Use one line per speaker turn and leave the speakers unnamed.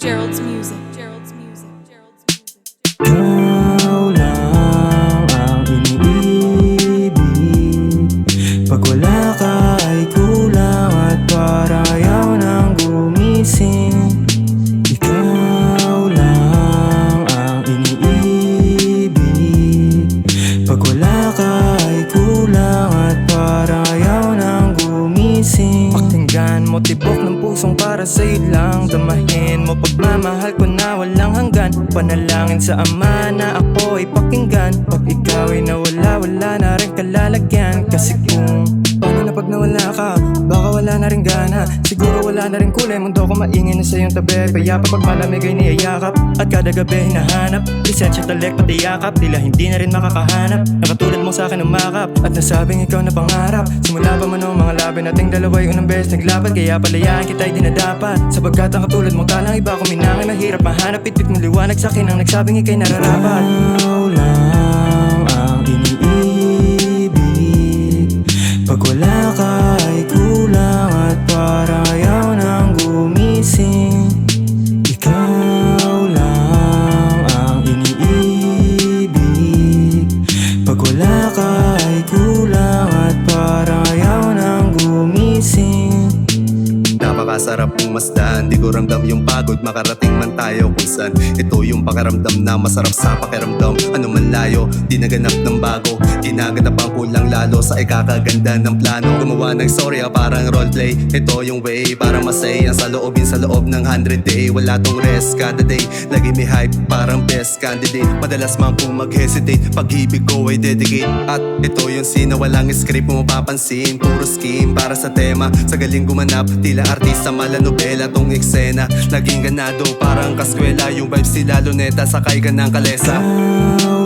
Gerald's music. Gerald's music. Gerald's music.
Ikaw lang ang iniibig. Pag wala ka ay kulang at parang ayaw nang gumising. Ikaw lang ang iniibig. Pag wala ka ay kulang at parang ayaw nang gumising. Pakinggan mo tibok ng pusong para sa'yo lang. Damahin mo pagmamahal ko na walang hanggan. Panalangin sa Ama na ako ay pakinggan. Pag ikaw ay nawala, wala na rin kalalagyan. Kasi kung paano na pag nawala ka, baka wala na rin gana. Siguro wala na rin kulay, mundo ko maingay na sa iyong tabi. Kaya pag malamig ay niyayakap at kada gabi hinahanap. Lisensya talek pati yakap, tila hindi na rin makakahanap. Nakatulad mo sa akin umakap at nasabing ikaw na pangarap. Simula pa man ang mga labi nating dalawa'y unang beses naglapat. Kaya palayaan kita'y di na dapat, sapagkat ang katulad mo talang iba kuminangay. Mahirap mahanap, pitpit mo liwanag sa akin ang nagsabing ika'y nararapat. Ikaw lang ang iniibig. Pag wala ka ay kulang at parang ayaw nang gumising. Ikaw lang ang iniibig. Pag wala ka ay kulang at parang ayaw nang gumising.
Napakasarap pumasdan, di ko ramdam yung pagod. Makarating man tayo kung saan. Ito yung pakiramdam na masarap sa pakiramdam. Ano man layo, di naganap ng bago. Ginaganap ang kulang lalo sa ikakaganda ng plano. Gumawa ng story parang roleplay. Ito yung way, parang masay. Ang saloobin sa loob ng 100 day. Wala tong rest kada day, lagi may hype, parang best candidate. Madalas man kung mag-hesitate, pag-ibig ko ay dedicate. At ito yung scene na walang script mo mapapansin. Puro scheme para sa tema, sa galing gumanap. Tila artista malanobela tong eksena. Naging ganado parang kaskwela. Yung vibes sila luneta, sakay ka ng kalesa.
Ikaw